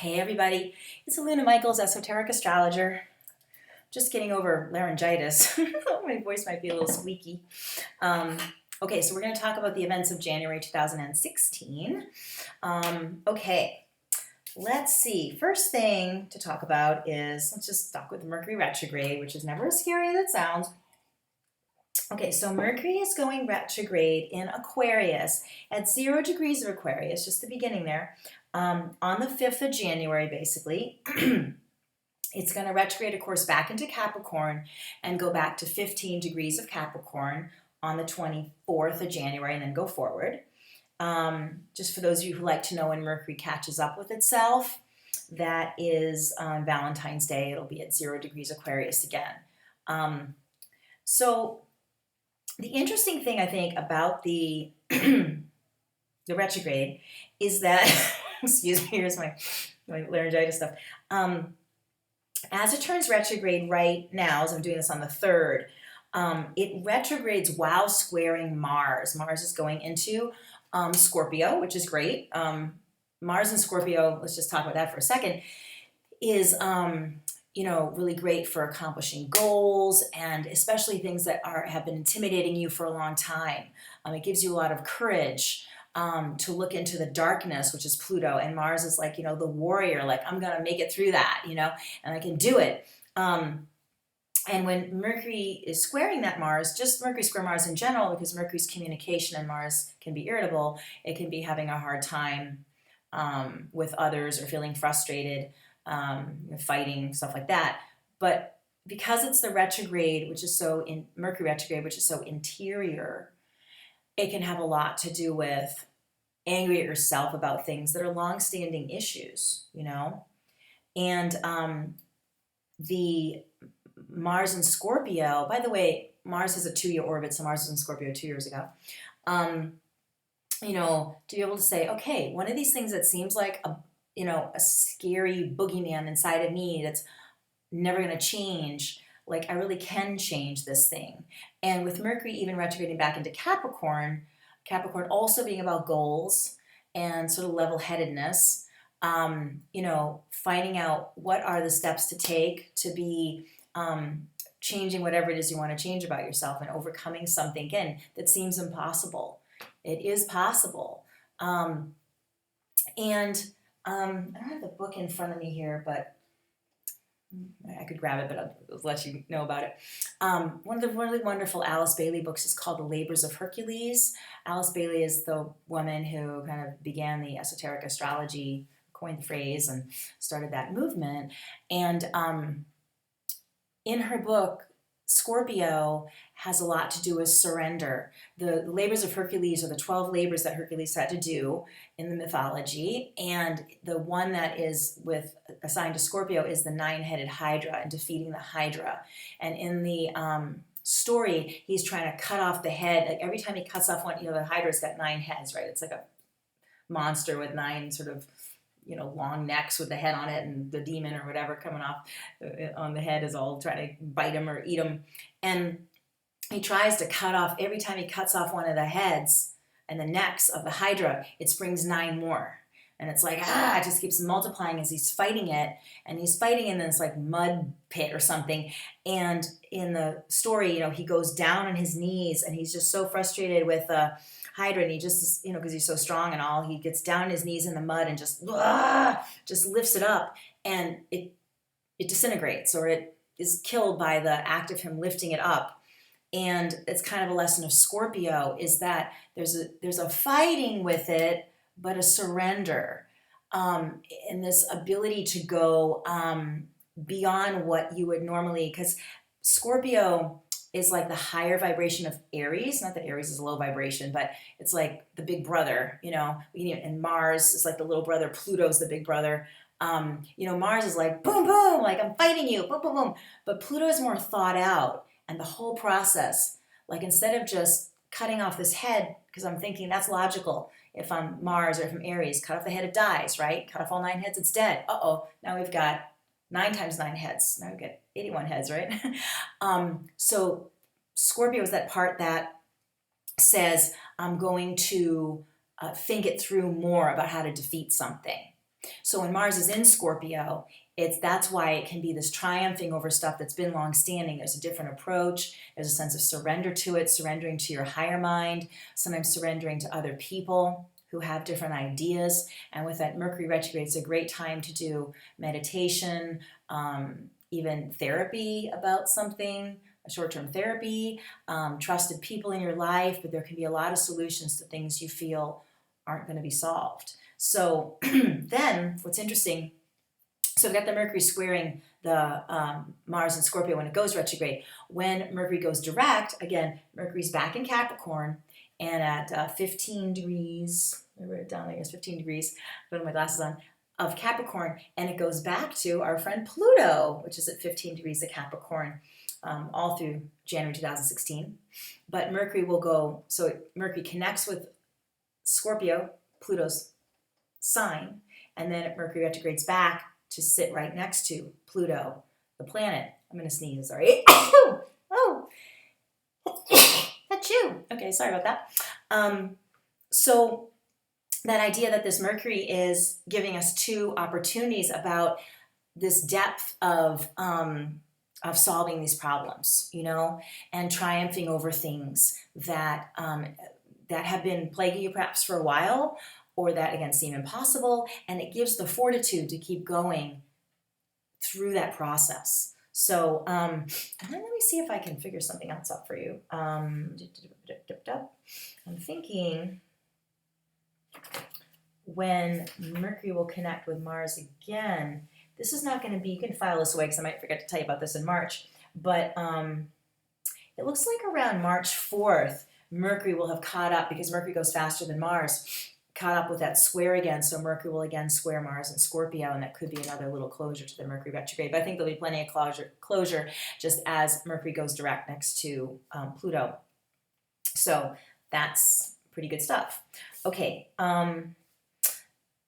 Hey everybody, it's Aluna Michaels, Esoteric Astrologer. Just getting over laryngitis. My voice might be a little squeaky. Okay, so we're going to talk about the events of January 2016. Okay, let's see. First thing to talk about is, let's just talk with Mercury retrograde, which is never as scary as it sounds. Okay, so Mercury is going retrograde in Aquarius at 0 degrees of Aquarius, just the beginning there, on the 5th of January, basically. It's going to retrograde, of course, back into Capricorn and go back to 15 degrees of Capricorn on the 24th of January and then go forward. Just for those of you who like to know when Mercury catches up with itself, that is on Valentine's Day. It'll be at 0 degrees Aquarius again. So the interesting thing, I think, about the retrograde is that, excuse me, here's my laryngitis stuff. As it turns retrograde right now, as I'm doing this on the 3rd, it retrogrades while squaring Mars. Mars is going into Scorpio, which is great. Mars and Scorpio, let's just talk about that for a second, is really great for accomplishing goals, and especially things that have been intimidating you for a long time. It gives you a lot of courage to look into the darkness, which is Pluto, and Mars is like, the warrior, like, I'm going to make it through that, and I can do it. And when Mercury is squaring that Mars, just Mercury square Mars in general, because Mercury's communication and Mars can be irritable, it can be having a hard time with others or feeling frustrated, fighting, stuff like that. But because it's the retrograde, Mercury retrograde, which is so interior, it can have a lot to do with angry at yourself about things that are long-standing issues, And the Mars and Scorpio, by the way, Mars has a 2-year orbit, so Mars was in Scorpio 2 years ago. To be able to say, okay, one of these things that seems like a scary boogeyman inside of me that's never going to change, like, I really can change this thing. And with Mercury even retrograding back into Capricorn also being about goals and sort of level-headedness, finding out what are the steps to take to be changing whatever it is you want to change about yourself and overcoming something, again, that seems impossible. It is possible. I don't have the book in front of me here, but I could grab it, but I'll let you know about it. One of the really wonderful Alice Bailey books is called The Labors of Hercules. Alice Bailey is the woman who kind of began the esoteric astrology, coined the phrase, and started that movement. And in her book, Scorpio has a lot to do with surrender. The labors of Hercules are the 12 labors that Hercules had to do in the mythology, and the one that is assigned to Scorpio is the 9-headed Hydra and defeating the Hydra. And in the story, he's trying to cut off the head. Like, every time he cuts off one, the Hydra's got 9 heads, right? It's like a monster with 9 sort of long necks with the head on it, and the demon or whatever coming off on the head is all trying to bite him or eat him. And he tries to cut off, every time he cuts off one of the heads and the necks of the Hydra, it springs 9 more. And it's like, it just keeps multiplying as he's fighting it. And he's fighting in this like mud pit or something. And in the story, he goes down on his knees, and he's just so frustrated with Hydra, and he just, because he's so strong and all, he gets down on his knees in the mud and just lifts it up, and it disintegrates, or it is killed by the act of him lifting it up. And it's kind of a lesson of Scorpio, is that there's a fighting with it, but a surrender, and this ability to go beyond what you would normally, because Scorpio is like the higher vibration of Aries. Not that Aries is a low vibration, but it's like the big brother, and Mars is like the little brother. Pluto's the big brother. Mars is like, boom, boom, like, I'm fighting you, boom, boom, boom. But Pluto is more thought out, and the whole process, like, instead of just cutting off this head, because I'm thinking that's logical. If I'm Mars or if I'm Aries, cut off the head, it dies, right? Cut off all 9 heads, it's dead. Now we've got 9 times 9 heads. Now we've got 81 heads, right? So Scorpio is that part that says, I'm going to think it through more about how to defeat something. So when Mars is in Scorpio, that's why it can be this triumphing over stuff that's been long standing. There's a different approach. There's a sense of surrender to it, surrendering to your higher mind, sometimes surrendering to other people who have different ideas. And with that Mercury retrograde, it's a great time to do meditation, even therapy about something, a short-term therapy, trusted people in your life, but there can be a lot of solutions to things you feel aren't going to be solved. So then what's interesting, so we've got the Mercury squaring the Mars in Scorpio when it goes retrograde. When Mercury goes direct, again, Mercury's back in Capricorn, and at 15 degrees, I wrote it down, I guess 15 degrees, put my glasses on, of Capricorn, and it goes back to our friend Pluto, which is at 15 degrees of Capricorn, all through January 2016. But Mercury will go, so Mercury connects with Scorpio, Pluto's sign, and then Mercury retrogrades back to sit right next to Pluto, the planet. I'm going to sneeze, sorry. Oh, achoo. Okay, sorry about that. So that idea that this Mercury is giving us two opportunities about this depth of solving these problems, you know, and triumphing over things that that have been plaguing you perhaps for a while, or that again seem impossible, and it gives the fortitude to keep going through that process. So let me see if I can figure something else out for you. I'm thinking when Mercury will connect with Mars again, this is not going to be, you can file this away because I might forget to tell you about this in March, but it looks like around March 4th, Mercury will have caught up, because Mercury goes faster than Mars, caught up with that square again, so Mercury will again square Mars in Scorpio, and that could be another little closure to the Mercury retrograde. But I think there'll be plenty of closure just as Mercury goes direct next to Pluto. So that's pretty good stuff. Okay,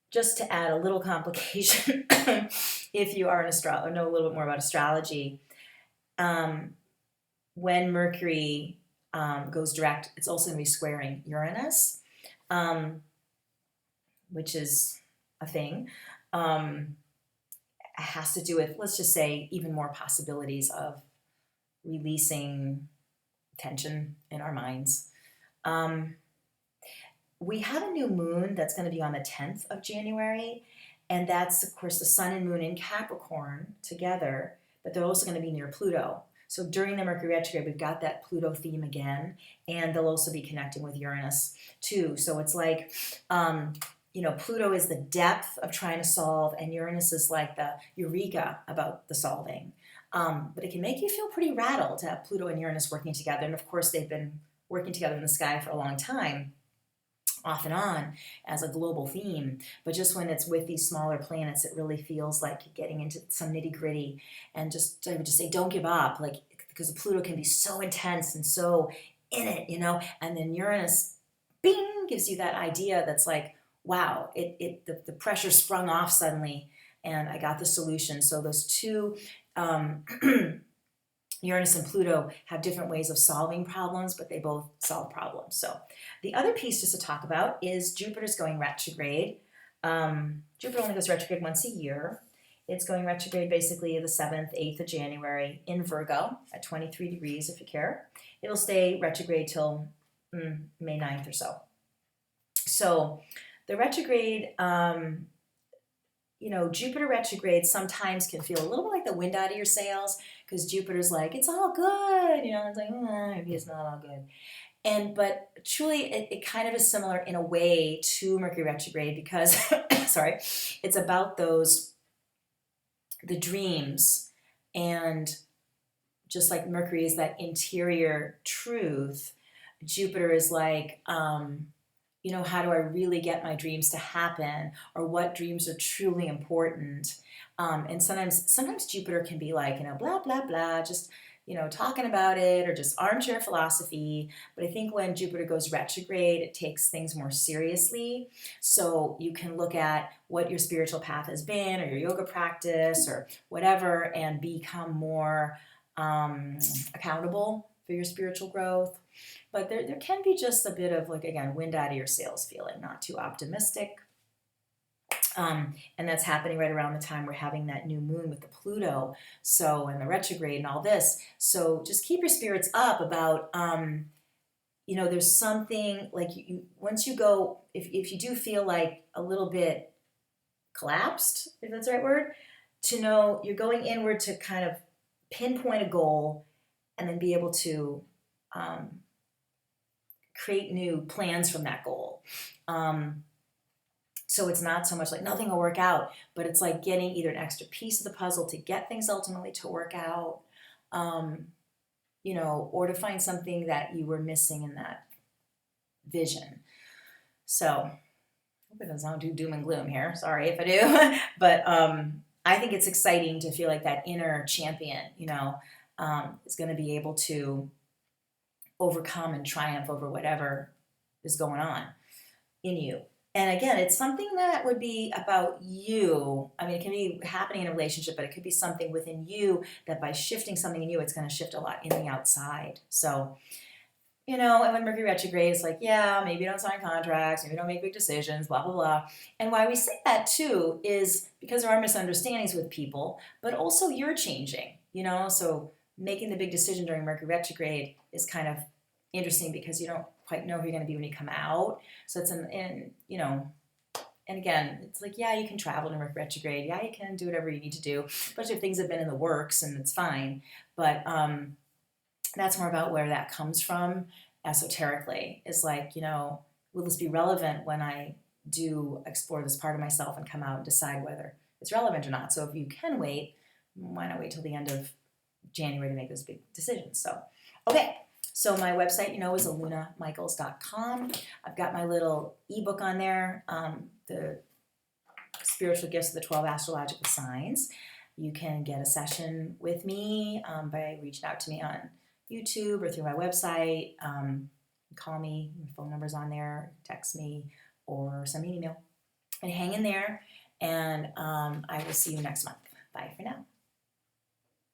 just to add a little complication, if you are an astrologer, know a little bit more about astrology, when Mercury goes direct, it's also going to be squaring Uranus, which is a thing. It has to do with, let's just say, even more possibilities of releasing tension in our minds. We have a new moon that's going to be on the 10th of January, and that's, of course, the sun and moon in Capricorn together, but they're also going to be near Pluto. So during the Mercury retrograde, we've got that Pluto theme again, and they'll also be connecting with Uranus too. So it's like, you know, Pluto is the depth of trying to solve, and Uranus is like the eureka about the solving. But it can make you feel pretty rattled to have Pluto and Uranus working together. And of course, they've been working together in the sky for a long time, off and on, as a global theme. But just when it's with these smaller planets, it really feels like you're getting into some nitty gritty. And just, I would just say, don't give up, like, because Pluto can be so intense and so in it, you know. And then Uranus, bing, gives you that idea that's like, wow, the pressure sprung off suddenly, and I got the solution. So those two, Uranus and Pluto, have different ways of solving problems, but they both solve problems. So the other piece just to talk about is Jupiter's going retrograde. Jupiter only goes retrograde once a year. It's going retrograde basically the 7th, 8th of January in Virgo at 23 degrees if you care. It'll stay retrograde till May 9th or so. So the retrograde, you know, Jupiter retrograde sometimes can feel a little bit like the wind out of your sails, because Jupiter's like, it's all good, you know, it's like, maybe it's not all good. But truly, it kind of is similar in a way to Mercury retrograde, because, sorry, it's about the dreams, and just like Mercury is that interior truth, Jupiter is like, you know, how do I really get my dreams to happen, or what dreams are truly important? And sometimes Jupiter can be like, you know, blah, blah, blah, just, you know, talking about it, or just armchair philosophy. But I think when Jupiter goes retrograde, it takes things more seriously. So you can look at what your spiritual path has been, or your yoga practice, or whatever, and become more accountable for your spiritual growth. But there can be just a bit of, like, again, wind out of your sails feeling, not too optimistic. And that's happening right around the time we're having that new moon with the Pluto, so, and the retrograde and all this. So just keep your spirits up about, there's something like once you go, if you do feel like a little bit collapsed, if that's the right word, to know you're going inward to kind of pinpoint a goal and then be able to create new plans from that goal. So it's not so much like nothing will work out, but it's like getting either an extra piece of the puzzle to get things ultimately to work out, or to find something that you were missing in that vision. So I hope it doesn't sound too doom and gloom here. Sorry if I do. But I think it's exciting to feel like that inner champion, is going to be able to overcome and triumph over whatever is going on in you. And again, it's something that would be about you. I mean, it can be happening in a relationship, but it could be something within you that by shifting something in you, it's going to shift a lot in the outside. So, and when Mercury retrograde, it's like, yeah, maybe don't sign contracts, maybe don't make big decisions, blah, blah, blah. And why we say that too is because there are misunderstandings with people, but also you're changing, so making the big decision during Mercury retrograde is kind of interesting because you don't quite know who you're going to be when you come out. So it's and again, it's like, yeah, you can travel to Mercury retrograde. Yeah, you can do whatever you need to do, especially if things have been in the works and it's fine. But that's more about where that comes from esoterically. Is like, will this be relevant when I do explore this part of myself and come out and decide whether it's relevant or not? So if you can wait, why not wait till the end of January to make those big decisions? So, okay. So my website, is alunamichaels.com. I've got my little ebook on there, the Spiritual Gifts of the 12 Astrological Signs. You can get a session with me by reaching out to me on YouTube or through my website. Call me, my phone number's on there, text me, or send me an email. And hang in there, and I will see you next month. Bye for now.